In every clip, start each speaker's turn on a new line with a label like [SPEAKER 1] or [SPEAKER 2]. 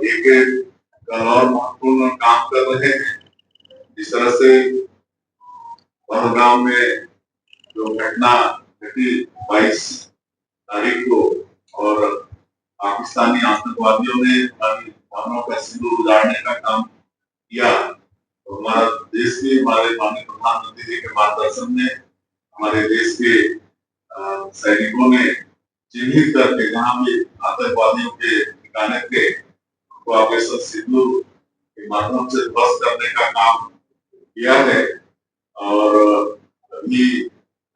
[SPEAKER 1] एक कल और महत्वपूर्ण काम कर रहे हैं। जिस तरह से पहलगाम में जो घटना घटी 22 तारीख को और पाकिस्तानी आतंकवादियों ने हमारी वाहनों का सिंदूर उजाड़ने का काम किया, तो हमारा देश भी हमारे माननीय प्रधानमंत्री जी के मार्गदर्शन में हमारे देश के सैनिकों ने चिन्हित करके जहाँ भी आतंकवादियों के ठिकाने थे उनको ऑपरेशन सिंदूर के माध्यम से ध्वस्त करने का काम किया है। और अभी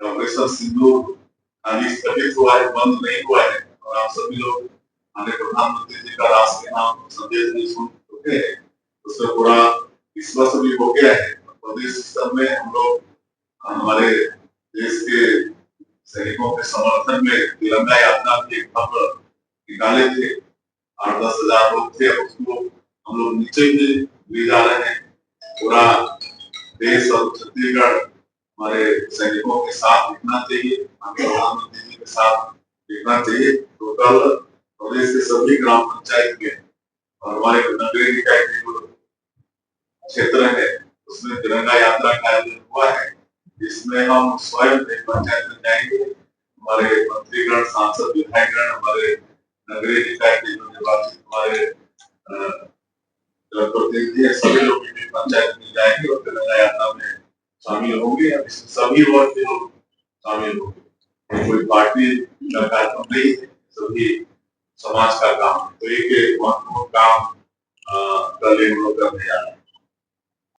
[SPEAKER 1] ऑपरेशन सिंदूर अभी स्थगित हुआ है, बंद नहीं हुआ है। और आप सभी लोग हमारे प्रधानमंत्री जी का राष्ट्र के नाम संदेश भी सुन चुके हैं, उससे पूरा विश्वास भी हो गया है। प्रदेश स्तर में हम लोग हमारे देश के सैनिकों के समर्थन में तिरंगा यात्रा की एक खबर निकाले थे। 8-10 हजार लोग थे, उसको हम लोग नीचे भी ले जा रहे हैं। पूरा देश और छत्तीसगढ़ हमारे सैनिकों के साथ दिखना चाहिए, हमारे प्रधानमंत्री जी के साथ दिखना चाहिए। तो कल प्रदेश के सभी ग्राम पंचायत में और हमारे नगरीय निकाय के जो क्षेत्र है उसमें तिरंगा यात्रा का आयोजन हुआ है, जिसमें हम स्वयं एक पंचायत में जाएंगे। हमारे मंत्रीगण, सांसद, विधायकगण, हमारे नगरीय निकाय के जो निर्वाचित हमारे प्रतिनिधि है, सभी लोग पंचायत में जाएंगे और तिरंगा यात्रा में शामिल होंगे। इसमें सभी वर्ग के लोग शामिल होंगे, कोई पार्टी का कार्यक्रम नहीं है, सभी समाज का काम है। तो एक महत्वपूर्ण काम कल हम लोग करने जा रहे हैं।